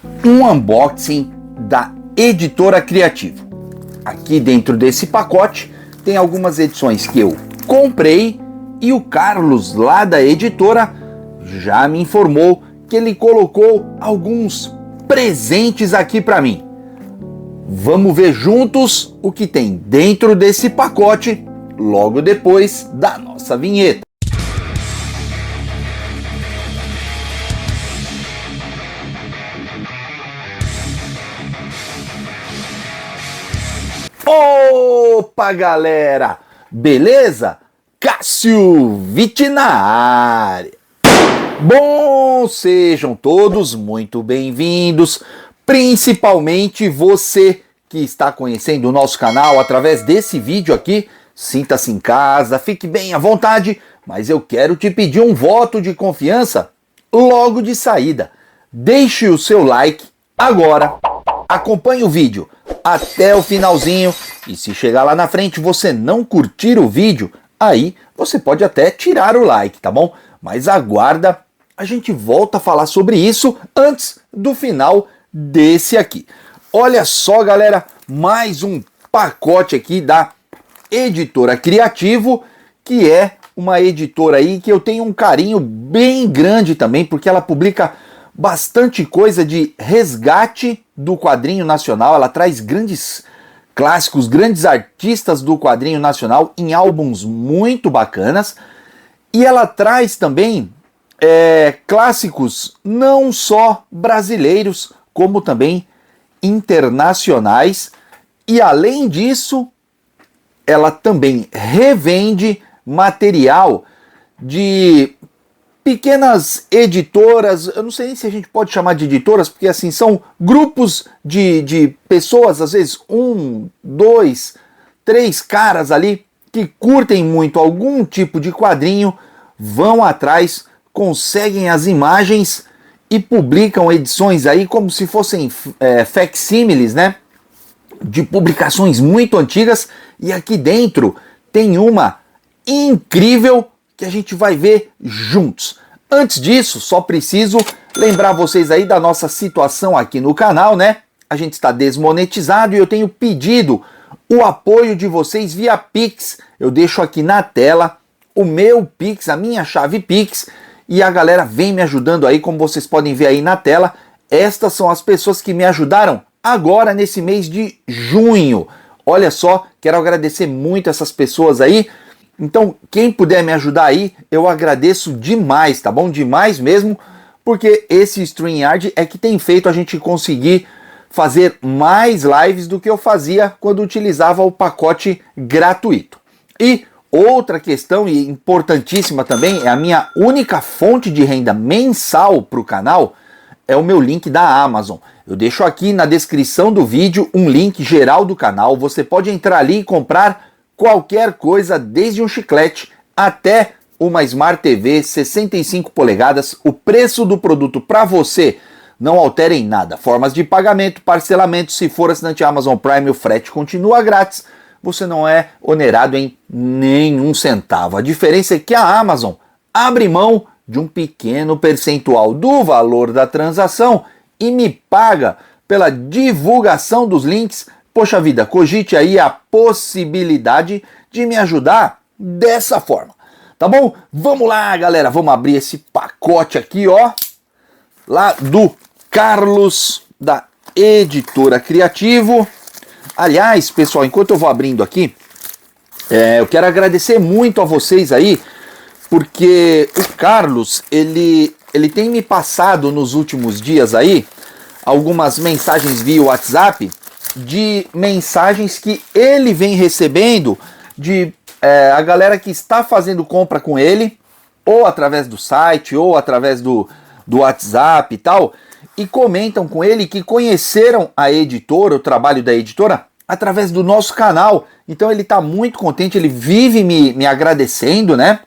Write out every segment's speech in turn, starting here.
um unboxing da Editora Criativo. Aqui dentro desse pacote tem algumas edições que eu comprei e o Carlos lá da editora já me informou que ele colocou alguns presentes aqui para mim. Vamos ver juntos o que tem dentro desse pacote logo depois da nossa vinheta. Opa, galera! Beleza? Cássio Vitti na área. Bom, sejam todos muito bem-vindos, principalmente você que está conhecendo o nosso canal através desse vídeo aqui. Sinta-se em casa, fique bem à vontade, mas eu quero te pedir um voto de confiança logo de saída. Deixe o seu like agora, acompanhe o vídeo até o finalzinho e se chegar lá na frente você não curtir o vídeo, aí você pode até tirar o like, tá bom? Mas aguarda, a gente volta a falar sobre isso antes do final desse aqui. Olha só, galera, mais um pacote aqui da Editora Criativo, que é uma editora aí que eu tenho um carinho bem grande também, porque ela publica bastante coisa de resgate do quadrinho nacional. Ela traz grandes clássicos, grandes artistas do quadrinho nacional em álbuns muito bacanas. E ela traz também clássicos não só brasileiros, como também internacionais. E além disso, ela também revende material de pequenas editoras. Eu não sei nem se a gente pode chamar de editoras, porque assim, são grupos de pessoas, às vezes 1, 2, 3 caras ali, que curtem muito algum tipo de quadrinho, vão atrás, conseguem as imagens e publicam edições aí como se fossem facsímiles, né? De publicações muito antigas, e aqui dentro tem uma incrível que a gente vai ver juntos. Antes disso, só preciso lembrar vocês aí da nossa situação aqui no canal, né? A gente está desmonetizado e eu tenho pedido o apoio de vocês via Pix. Eu deixo aqui na tela o meu Pix, a minha chave Pix, e a galera vem me ajudando aí, como vocês podem ver aí na tela. Estas são as pessoas que me ajudaram agora nesse mês de junho. Olha só, quero agradecer muito essas pessoas aí. Então, quem puder me ajudar aí, eu agradeço demais, tá bom? Demais mesmo, porque esse StreamYard é que tem feito a gente conseguir fazer mais lives do que eu fazia quando utilizava o pacote gratuito. E outra questão, e importantíssima também, é a minha única fonte de renda mensal para o canal, é o meu link da Amazon. Eu deixo aqui na descrição do vídeo um link geral do canal. Você pode entrar ali e comprar qualquer coisa, desde um chiclete até uma Smart TV 65 polegadas. O preço do produto para você não altera em nada. Formas de pagamento, parcelamento, se for assinante Amazon Prime, o frete continua grátis. Você não é onerado em nenhum centavo. A diferença é que a Amazon abre mão de um pequeno percentual do valor da transação e me paga pela divulgação dos links. Poxa vida, cogite aí a possibilidade de me ajudar dessa forma, tá bom? Vamos lá, galera, vamos abrir esse pacote aqui, ó, lá do Carlos, da Editora Criativo. Aliás, pessoal, enquanto eu vou abrindo aqui, eu quero agradecer muito a vocês aí, porque o Carlos, ele tem me passado nos últimos dias aí algumas mensagens via WhatsApp, de mensagens que ele vem recebendo de a galera que está fazendo compra com ele, ou através do site, ou através do WhatsApp e tal, e comentam com ele que conheceram a editora, o trabalho da editora, através do nosso canal. Então ele está muito contente, ele vive me agradecendo, né?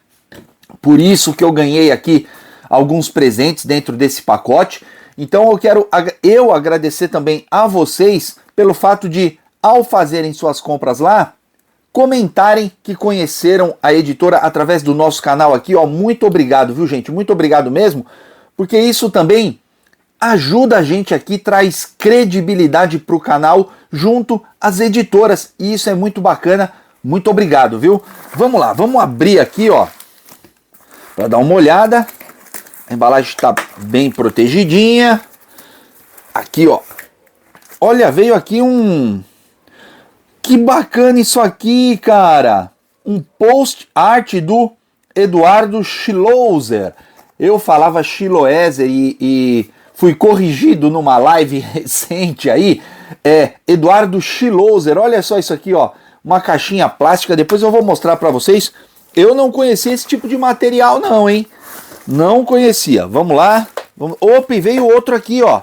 Por isso que eu ganhei aqui alguns presentes dentro desse pacote. Então eu quero agradecer também a vocês pelo fato de, ao fazerem suas compras lá, comentarem que conheceram a editora através do nosso canal aqui, ó. Muito obrigado, viu, gente? Muito obrigado mesmo, porque isso também ajuda a gente aqui, traz credibilidade para o canal junto às editoras. E isso é muito bacana. Muito obrigado, viu? Vamos lá, vamos abrir aqui, ó, para dar uma olhada. A embalagem está bem protegidinha. Aqui, ó. Olha, veio aqui um... Que bacana isso aqui, cara. Um post art do Eduardo Schloeser. Eu falava Schloeser e fui corrigido numa live recente aí. É Eduardo Schloeser. Olha só isso aqui, ó. Uma caixinha plástica. Depois eu vou mostrar para vocês. Eu não conhecia esse tipo de material não, hein? Não conhecia. Vamos lá. Opa, e veio outro aqui, ó.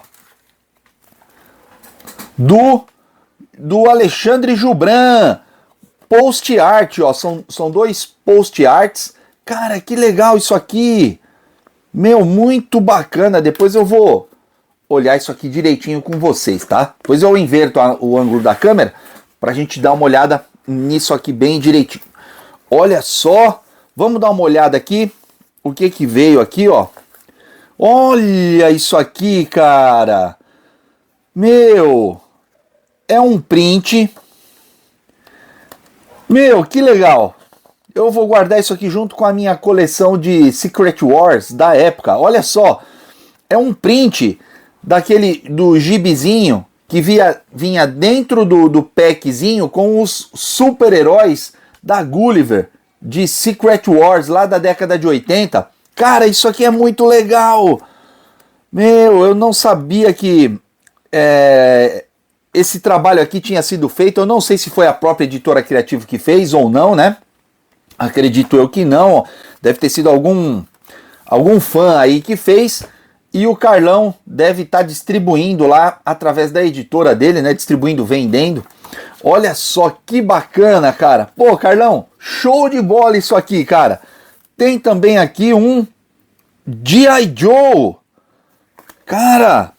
Do Alexandre Jubran. Post art, ó. São dois post arts. Cara, que legal isso aqui. Meu, muito bacana. Depois eu vou olhar isso aqui direitinho com vocês, tá? Depois eu inverto o ângulo da câmera pra gente dar uma olhada nisso aqui bem direitinho. Olha só. Vamos dar uma olhada aqui. O que que veio aqui, ó. Olha isso aqui, cara. Meu, é um print. Meu, que legal. Eu vou guardar isso aqui junto com a minha coleção de Secret Wars da época. Olha só. É um print do gibizinho que vinha dentro do packzinho com os super-heróis da Gulliver de Secret Wars lá da década de 80. Cara, isso aqui é muito legal. Meu, eu não sabia que esse trabalho aqui tinha sido feito. Eu não sei se foi a própria editora Criativo que fez ou não, né? Acredito eu que não. Deve ter sido algum fã aí que fez. E o Carlão deve estar distribuindo lá através da editora dele, né? Distribuindo, vendendo. Olha só que bacana, cara. Pô, Carlão, show de bola isso aqui, cara. Tem também aqui um G.I. Joe. Cara,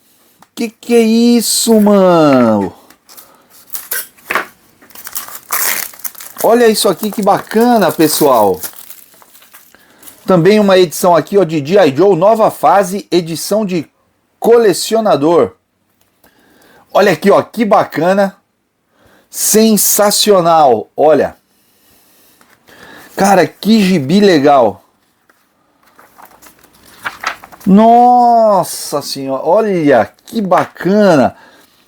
que é isso, mano? Olha isso aqui, que bacana, pessoal. Também uma edição aqui, ó, de G.I. Joe, nova fase, edição de colecionador. Olha aqui, ó, que bacana. Sensacional, olha. Cara, que gibi legal. Nossa senhora, olha que bacana.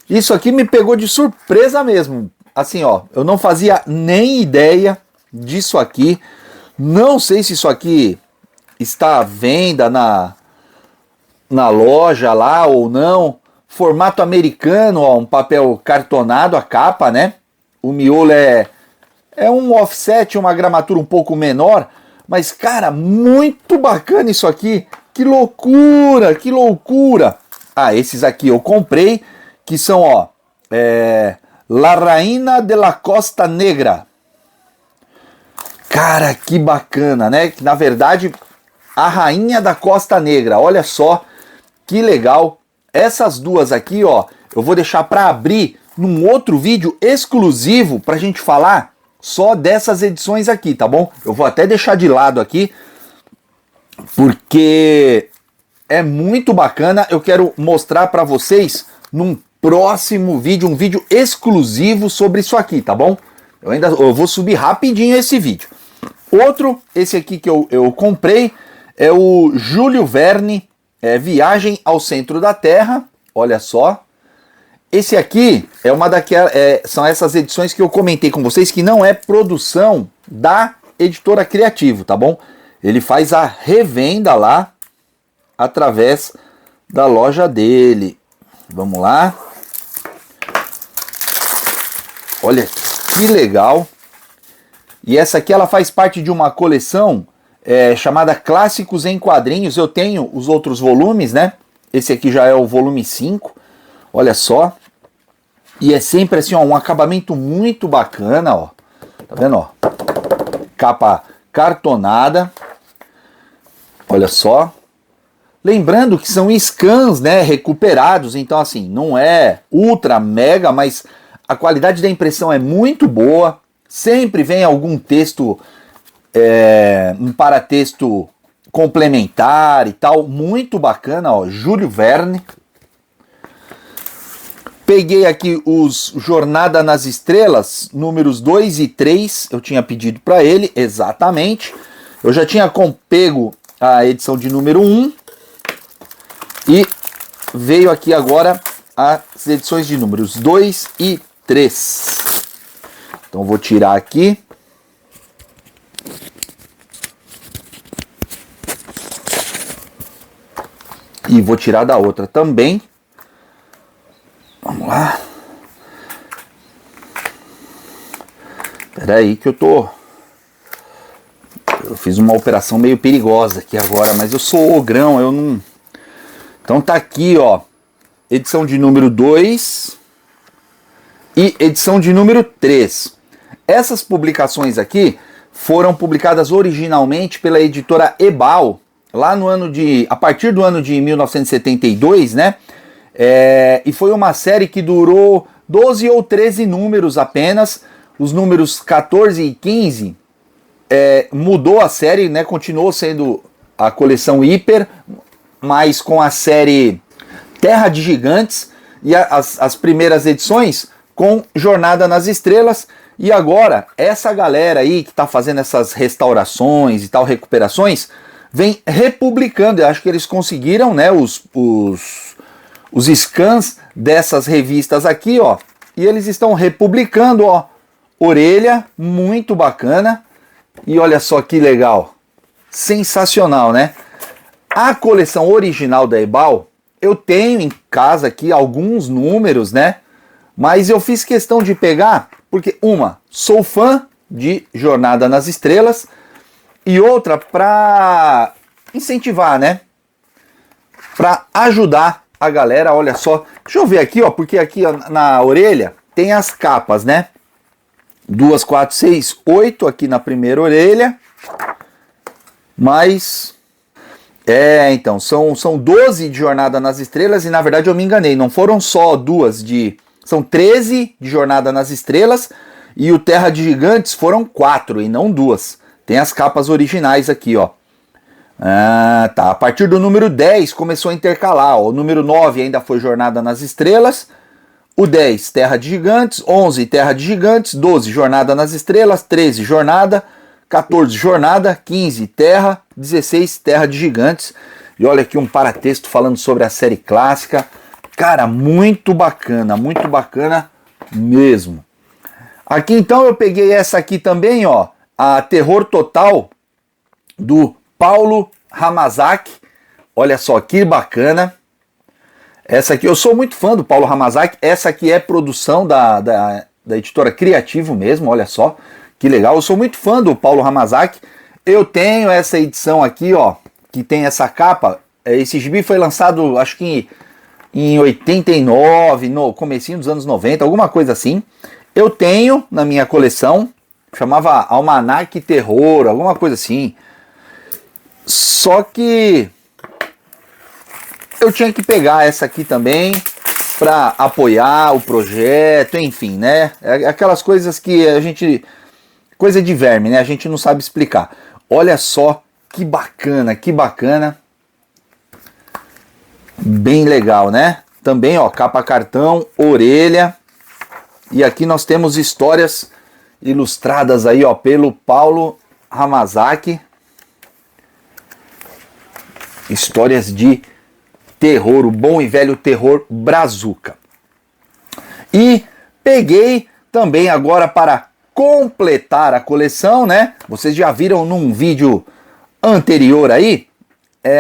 Isso aqui me pegou de surpresa mesmo. Assim, ó, eu não fazia nem ideia disso aqui. Não sei se isso aqui está à venda na loja lá ou não. Formato americano, ó, um papel cartonado, a capa, né? O miolo é um offset, uma gramatura um pouco menor. Mas, cara, muito bacana isso aqui. Que loucura, que loucura. Ah, esses aqui eu comprei, que são, ó, La Rainha de la Costa Negra. Cara, que bacana, né? Na verdade, a Rainha da Costa Negra. Olha só, que legal. Essas duas aqui, ó, eu vou deixar para abrir num outro vídeo exclusivo pra gente falar só dessas edições aqui, tá bom? Eu vou até deixar de lado aqui, porque é muito bacana. Eu quero mostrar para vocês num próximo vídeo, um vídeo exclusivo sobre isso aqui, tá bom? Eu vou subir rapidinho esse vídeo. Outro, esse aqui que eu comprei, é o Júlio Verne, Viagem ao Centro da Terra. Olha só. Esse aqui é uma daquelas, são essas edições que eu comentei com vocês, que não é produção da editora Criativo, tá bom? Ele faz a revenda lá através da loja dele. Vamos lá. Olha que legal. E essa aqui ela faz parte de uma coleção chamada Clássicos em Quadrinhos. Eu tenho os outros volumes, né? Esse aqui já é o volume 5. Olha só. E é sempre assim, ó, um acabamento muito bacana, ó. Tá vendo, ó? Capa cartonada. Olha só. Lembrando que são scans, né, recuperados, então assim, não é ultra mega, mas a qualidade da impressão é muito boa. Sempre vem algum texto, um paratexto complementar e tal, muito bacana, ó, Júlio Verne. Peguei aqui os Jornada nas Estrelas, números 2 e 3, eu tinha pedido para ele, exatamente. Eu já tinha pego a edição de número 1 e veio aqui agora as edições de números 2 e 3. Então vou tirar aqui. E vou tirar da outra também. Vamos lá. Espera aí que eu fiz uma operação meio perigosa aqui agora, mas eu sou ogrão, eu não... Então tá aqui, ó, edição de número 2 e edição de número 3. Essas publicações aqui foram publicadas originalmente pela editora Ebal, lá no ano a partir do ano de 1972, né? E foi uma série que durou 12 ou 13 números apenas. Os números 14 e 15 mudou a série, né? Continuou sendo a coleção Hiper, mas com a série Terra de Gigantes e as primeiras edições com Jornada nas Estrelas. E agora, essa galera aí que está fazendo essas restaurações e tal, recuperações, vem republicando. Eu acho que eles conseguiram, né, os scans dessas revistas aqui, ó, e eles estão republicando, ó, orelha, muito bacana. E olha só que legal, sensacional, né? A coleção original da Ebal, eu tenho em casa aqui alguns números, né? Mas eu fiz questão de pegar, porque sou fã de Jornada nas Estrelas, e outra, para incentivar, né? Para ajudar a galera, olha só. Deixa eu ver aqui, ó, porque aqui ó, na orelha tem as capas, né? 2, 4, 6, 8 aqui na primeira orelha. Mas... então, são 12 de Jornada nas Estrelas, e na verdade eu me enganei, não foram só duas são 13 de Jornada nas Estrelas, e o Terra de Gigantes foram 4 e não 2. Tem as capas originais aqui, ó. Tá. A partir do número 10 começou a intercalar, ó. O número 9 ainda foi Jornada nas Estrelas, o 10 Terra de Gigantes, 11 Terra de Gigantes, 12 Jornada nas Estrelas, 13 Jornada, 14 Jornada, 15 Terra, 16 Terra de Gigantes. E olha aqui um paratexto falando sobre a série clássica. Cara, muito bacana mesmo. Aqui então eu peguei essa aqui também, ó, a Terror Total do Paulo Hamazaki. Olha só que bacana. Essa aqui, eu sou muito fã do Paulo Hamazaki. Essa aqui é produção da editora Criativo mesmo, olha só. Que legal, eu sou muito fã do Paulo Hamazaki. Eu tenho essa edição aqui, ó, que tem essa capa. Esse gibi foi lançado, acho que em 89, no comecinho dos anos 90, alguma coisa assim. Eu tenho na minha coleção, chamava Almanac Terror, alguma coisa assim. Só que eu tinha que pegar essa aqui também para apoiar o projeto, enfim, né? Aquelas coisas que a gente... Coisa de verme, né? A gente não sabe explicar. Olha só que bacana, que bacana. Bem legal, né? Também, ó, capa cartão, orelha. E aqui nós temos histórias ilustradas aí, ó, pelo Paulo Hamazaki. Histórias de terror, o bom e velho terror brazuca. E peguei também agora para completar a coleção, né? Vocês já viram num vídeo anterior aí,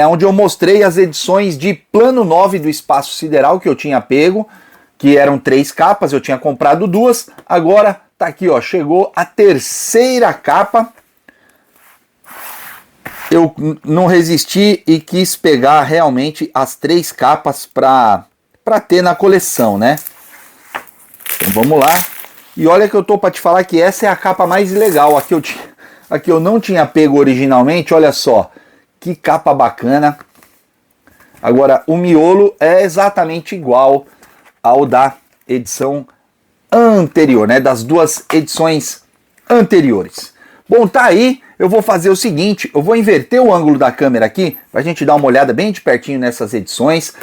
onde eu mostrei as edições de Plano 9 do Espaço Sideral que eu tinha pego, que eram 3 capas, eu tinha comprado 2, agora tá aqui, ó, chegou a terceira capa. Eu não resisti e quis pegar realmente as 3 capas para ter na coleção, né? Então vamos lá. E olha que eu tô para te falar que essa é a capa mais legal. Aqui eu não tinha pego originalmente, olha só. Que capa bacana. Agora, o miolo é exatamente igual ao da edição anterior, né? Das 2 edições anteriores. Bom, tá aí. Eu vou fazer o seguinte, eu vou inverter o ângulo da câmera aqui, pra gente dar uma olhada bem de pertinho nessas edições.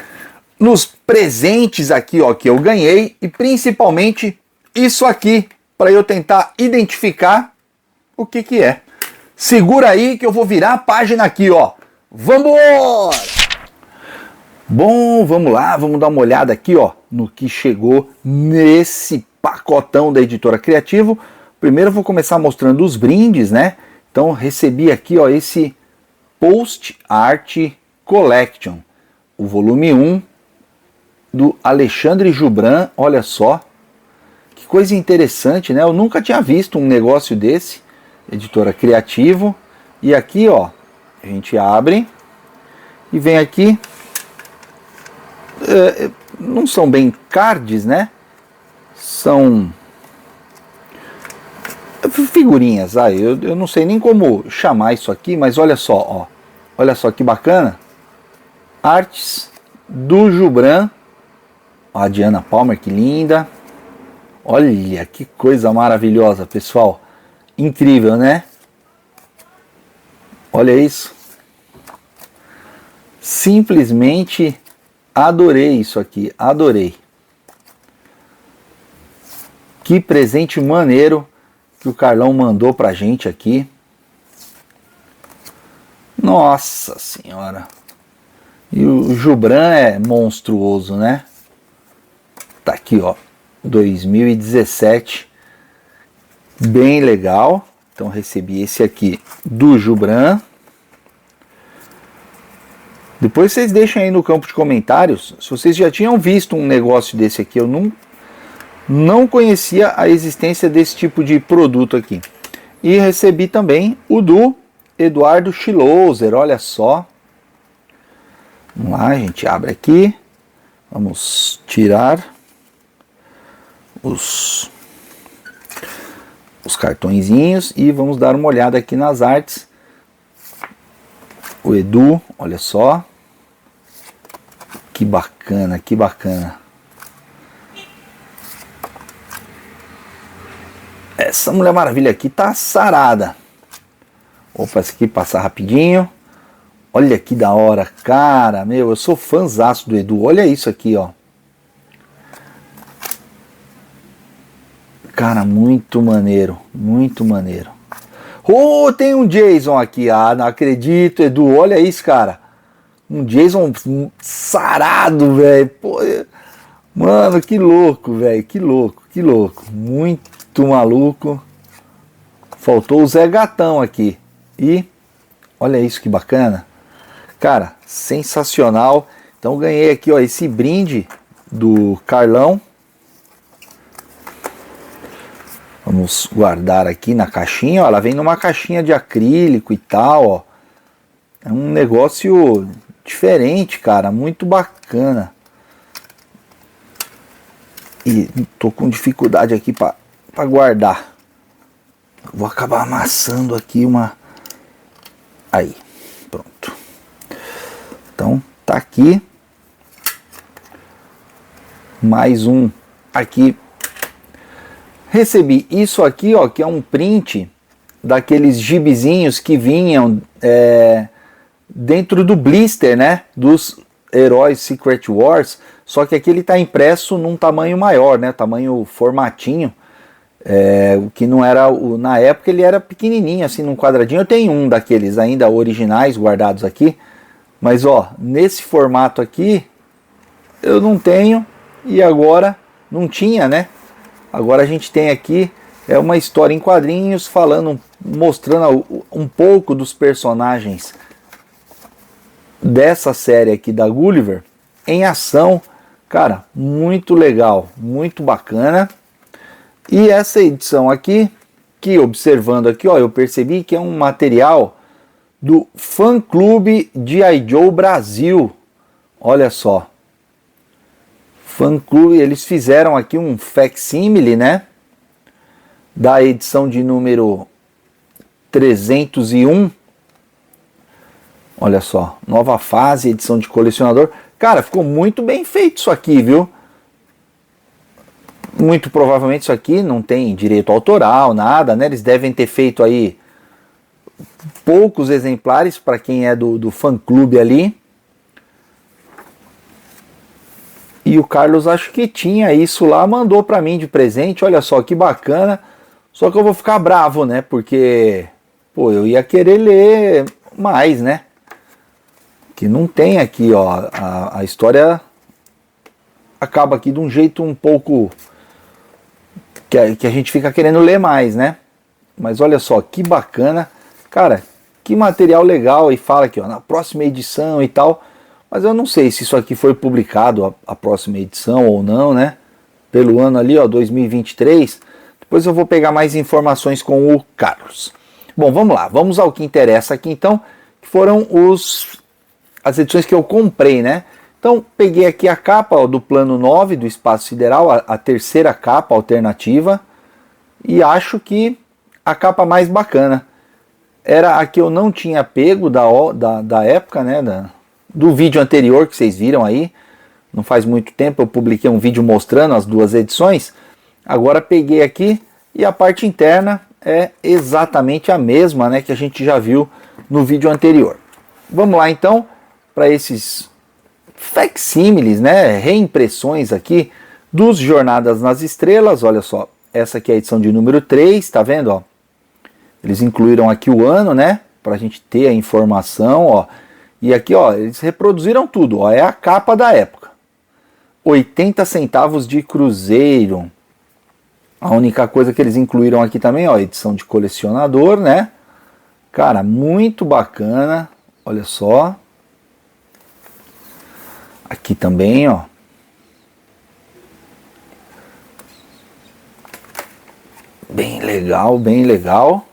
nos presentes aqui, ó, que eu ganhei, e principalmente isso aqui, para eu tentar identificar o que que é. Segura aí que eu vou virar a página aqui, ó. Vambora! Bom, vamos lá, vamos dar uma olhada aqui, ó, no que chegou nesse pacotão da Editora Criativo. Primeiro eu vou começar mostrando os brindes, né? Então recebi aqui, ó, esse Post Art Collection, o volume 1 do Alexandre Jubran. Olha só, que coisa interessante, né? Eu nunca tinha visto um negócio desse, Editora Criativo. E aqui, ó, a gente abre e vem aqui, não são bem cards, né? São figurinhas. Eu não sei nem como chamar isso aqui, mas olha só, ó. Olha só que bacana. Artes do Jubran. Ó, a Diana Palmer, que linda. Olha que coisa maravilhosa, pessoal. Incrível, né? Olha isso. Simplesmente adorei isso aqui, adorei. Que presente maneiro que o Carlão mandou pra gente aqui. Nossa senhora. E o Jubran é monstruoso, né? Tá aqui, ó, 2017. Bem legal. Então recebi esse aqui do Jubran. Depois vocês deixem aí no campo de comentários se vocês já tinham visto um negócio desse aqui. Eu não conhecia a existência desse tipo de produto aqui. E recebi também o do Eduardo Schloser, olha só. Vamos lá, a gente abre aqui. Vamos tirar os cartõezinhos e vamos dar uma olhada aqui nas artes. O Edu, olha só. Que bacana, que bacana. Essa Mulher Maravilha aqui tá sarada. Opa, essa aqui passar rapidinho. Olha que da hora, cara. Meu, eu sou fãzaço do Edu. Olha isso aqui, ó. Cara, muito maneiro. Muito maneiro. Oh, tem um Jason aqui. Ah, não acredito, Edu. Olha isso, cara. Um Jason sarado, velho. Mano, que louco, velho. Que louco, que louco. Muito maluco. Faltou o Zé Gatão aqui. E olha isso que bacana. Cara, sensacional. Então ganhei aqui, ó, esse brinde do Carlão. Vamos guardar aqui na caixinha, ó. Ela vem numa caixinha de acrílico e tal, ó. É um negócio diferente, cara, muito bacana. E tô com dificuldade aqui para guardar. Vou acabar amassando aqui uma. Aí, pronto. Então, tá aqui. Mais um aqui. Recebi isso aqui, ó, que é um print daqueles gibizinhos que vinham dentro do blister, né, dos heróis Secret Wars, só que aqui ele está impresso num tamanho maior, né, tamanho formatinho, o que não era, na época ele era pequenininho, assim, num quadradinho. Eu tenho um daqueles ainda originais guardados aqui, mas ó, nesse formato aqui eu não tenho, e agora não tinha, né. Agora a gente tem aqui uma história em quadrinhos falando, mostrando um pouco dos personagens dessa série aqui da Gulliver em ação. Cara, muito legal, muito bacana. E essa edição aqui, que observando aqui, ó, eu percebi que é um material do Fã Clube G.I. Joe Brasil. Olha só. Fã Clube, eles fizeram aqui um facsímile, né, da edição de número 301. Olha só, nova fase, edição de colecionador. Cara, ficou muito bem feito isso aqui, viu? Muito provavelmente isso aqui não tem direito autoral, nada, né? Eles devem ter feito aí poucos exemplares para quem é do fã-clube ali. E o Carlos acho que tinha isso lá, mandou para mim de presente. Olha só que bacana. Só que eu vou ficar bravo, né? Porque, pô, eu ia querer ler mais, né? Que não tem aqui, ó. A história acaba aqui de um jeito um pouco que a gente fica querendo ler mais, né? Mas olha só, que bacana. Cara, que material legal. E fala aqui, ó, na próxima edição e tal. Mas eu não sei se isso aqui foi publicado a próxima edição ou não, né? Pelo ano ali, ó, 2023. Depois eu vou pegar mais informações com o Carlos. Bom, vamos lá. Vamos ao que interessa aqui, então. Que foram as edições que eu comprei, né? Então, peguei aqui a capa, ó, do Plano 9 do Espaço Sideral, a terceira capa alternativa. E acho que a capa mais bacana era a que eu não tinha pego da época, né? Do vídeo anterior que vocês viram aí. Não faz muito tempo eu publiquei um vídeo mostrando as duas edições. Agora peguei aqui e a parte interna é exatamente a mesma, né, que a gente já viu no vídeo anterior. Vamos lá então para esses facsímiles, né, reimpressões aqui dos Jornadas nas Estrelas. Olha só, essa aqui é a edição de número 3, tá vendo, ó? Eles incluíram aqui o ano, né, para a gente ter a informação, ó. E aqui, ó, eles reproduziram tudo, ó, é a capa da época. 80 centavos de cruzeiro. A única coisa que eles incluíram aqui também, ó, edição de colecionador, né? Cara, muito bacana. Olha só. Aqui também, ó. Bem legal, bem legal.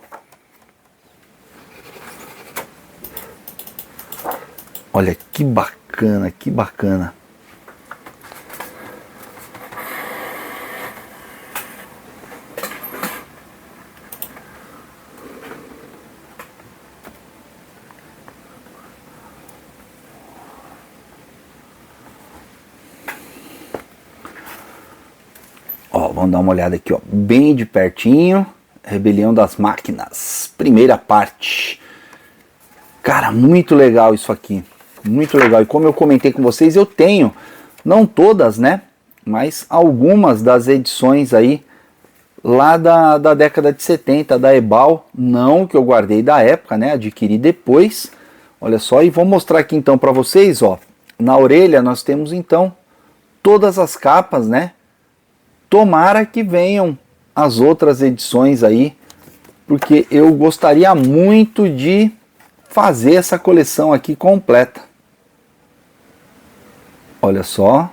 Olha que bacana, que bacana. Ó, vamos dar uma olhada aqui, ó, bem de pertinho. Rebelião das Máquinas, primeira parte. Cara, muito legal isso aqui. Muito legal. E como eu comentei com vocês, eu tenho, não todas, né? Mas algumas das edições aí lá da década de 70, da Ebal. Não que eu guardei da época, né? Adquiri depois. Olha só, e vou mostrar aqui então para vocês, ó. Na orelha nós temos então todas as capas, né? Tomara que venham as outras edições aí, porque eu gostaria muito de fazer essa coleção aqui completa. Olha só.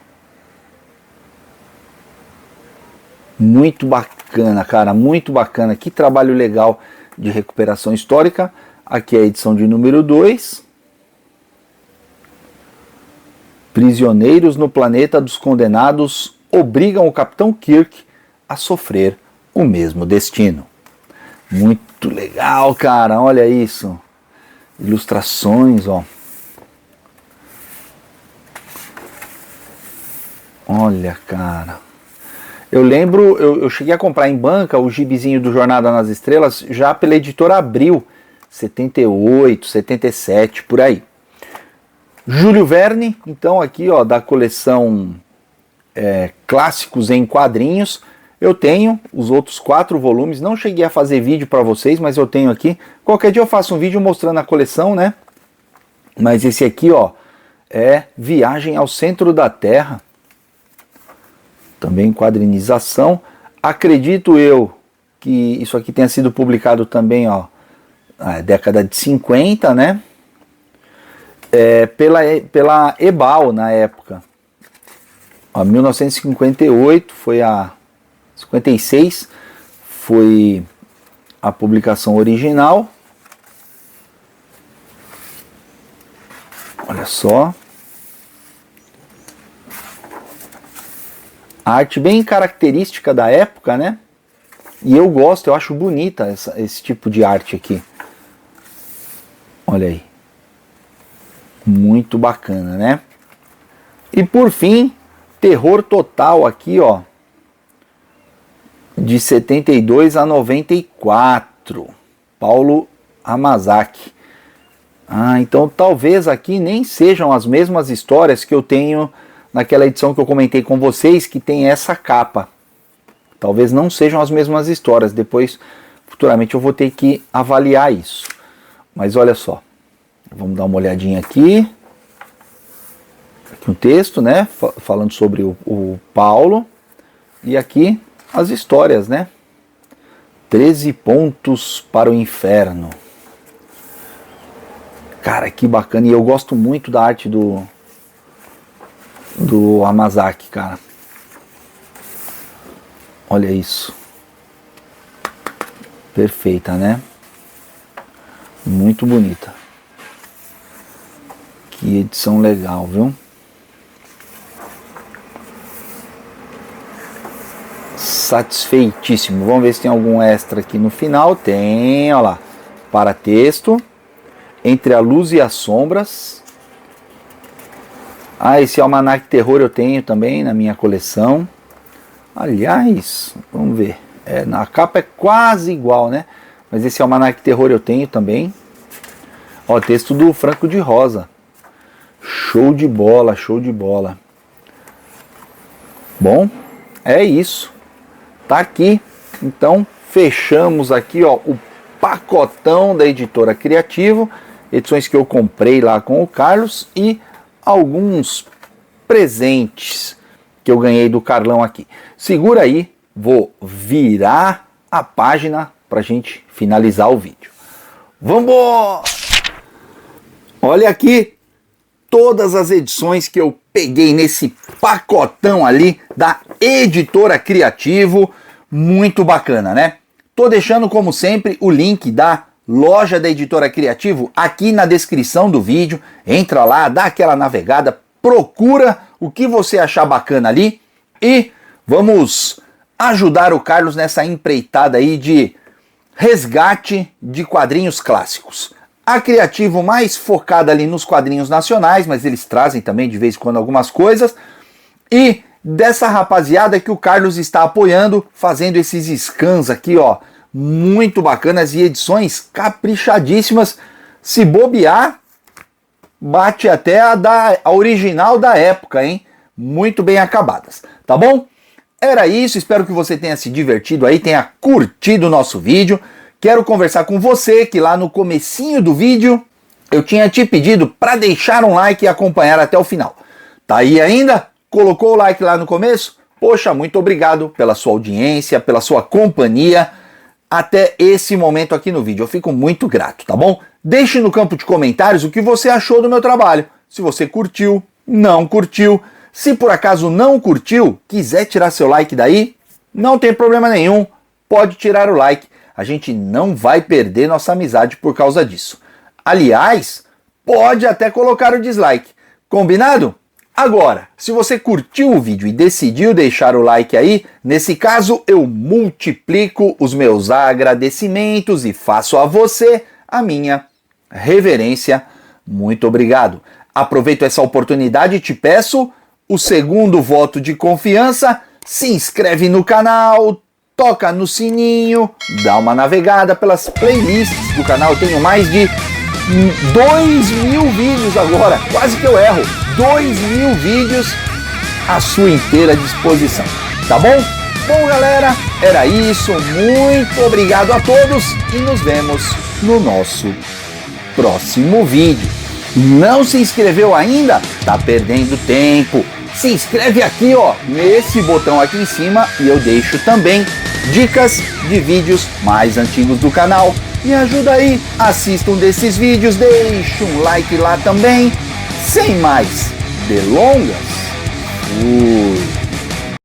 Muito bacana, cara, muito bacana. Que trabalho legal de recuperação histórica. Aqui é a edição de número 2. Prisioneiros no planeta dos condenados obrigam o Capitão Kirk a sofrer o mesmo destino. Muito legal, cara, olha isso. Ilustrações, ó. Olha, cara. Eu lembro, eu cheguei a comprar em banca o gibizinho do Jornada nas Estrelas já pela editora Abril, 78, 77, por aí. Júlio Verne, então aqui, ó, da coleção Clássicos em Quadrinhos. Eu tenho os outros 4 volumes, não cheguei a fazer vídeo para vocês, mas eu tenho aqui. Qualquer dia eu faço um vídeo mostrando a coleção, né? Mas esse aqui, ó, é Viagem ao Centro da Terra. Também quadrinização. Acredito eu que isso aqui tenha sido publicado também, ó, na década de 50, né? Pela Ebal na época. Ó, 1958 foi a 56 foi a publicação original. Olha só. A arte bem característica da época, né? E eu gosto, eu acho bonita esse tipo de arte aqui. Olha aí. Muito bacana, né? E por fim, Terror Total aqui, ó. De 72 a 94. Paulo Hamasaki. Então talvez aqui nem sejam as mesmas histórias que eu tenho naquela edição que eu comentei com vocês, que tem essa capa. Talvez não sejam as mesmas histórias, depois, futuramente, eu vou ter que avaliar isso. Mas olha só, vamos dar uma olhadinha aqui. Aqui um texto, né, falando sobre o Paulo. E aqui as histórias, né? 13 pontos para o inferno. Cara, que bacana. E eu gosto muito da arte do Hamasaki, cara. Olha isso. Perfeita, né? Muito bonita. Que edição legal, viu? Satisfeitíssimo. Vamos ver se tem algum extra aqui no final. Tem, olha lá. Para texto. Entre a luz e as sombras. Ah, esse Almanac Terror eu tenho também na minha coleção. Aliás, vamos ver. Na capa é quase igual, né? Mas esse Almanac Terror eu tenho também. Ó, texto do Franco de Rosa. Show de bola, show de bola. Bom, é isso. Tá aqui. Então, fechamos aqui, ó, o pacotão da Editora Criativo. Edições que eu comprei lá com o Carlos e alguns presentes que eu ganhei do Carlão aqui. Segura aí, vou virar a página pra gente finalizar o vídeo. Vambora! Olha aqui todas as edições que eu peguei nesse pacotão ali da Editora Criativo. Muito bacana, né? Tô deixando, como sempre, o link da loja da Editora Criativo aqui na descrição do vídeo. Entra lá, dá aquela navegada, procura o que você achar bacana ali e vamos ajudar o Carlos nessa empreitada aí de resgate de quadrinhos clássicos. A Criativo mais focada ali nos quadrinhos nacionais, mas eles trazem também de vez em quando algumas coisas. E dessa rapaziada que o Carlos está apoiando, fazendo esses scans aqui, ó, muito bacanas e edições caprichadíssimas. Se bobear, bate até a original da época, hein? Muito bem acabadas, tá bom? Era isso, espero que você tenha se divertido aí, tenha curtido o nosso vídeo. Quero conversar com você, que lá no comecinho do vídeo eu tinha te pedido para deixar um like e acompanhar até o final. Tá aí ainda? Colocou o like lá no começo? Poxa, muito obrigado pela sua audiência, pela sua companhia até esse momento aqui no vídeo. Eu fico muito grato, tá bom? Deixe no campo de comentários o que você achou do meu trabalho. Se você curtiu, não curtiu. Se por acaso não curtiu, quiser tirar seu like daí, não tem problema nenhum. Pode tirar o like. A gente não vai perder nossa amizade por causa disso. Aliás, pode até colocar o dislike. Combinado? Agora, se você curtiu o vídeo e decidiu deixar o like aí, nesse caso eu multiplico os meus agradecimentos e faço a você a minha reverência. Muito obrigado. Aproveito essa oportunidade e te peço o segundo voto de confiança. Se inscreve no canal, toca no sininho, dá uma navegada pelas playlists do canal. Eu tenho mais de 2.000 vídeos agora, quase que eu erro. 2.000 vídeos à sua inteira disposição, tá bom? Bom, galera, era isso. Muito obrigado a todos e nos vemos no nosso próximo vídeo. Não se inscreveu ainda? Tá perdendo tempo. Se inscreve aqui, ó, nesse botão aqui em cima e eu deixo também dicas de vídeos mais antigos do canal. Me ajuda aí, assista um desses vídeos, deixe um like lá também. Sem mais delongas, fui!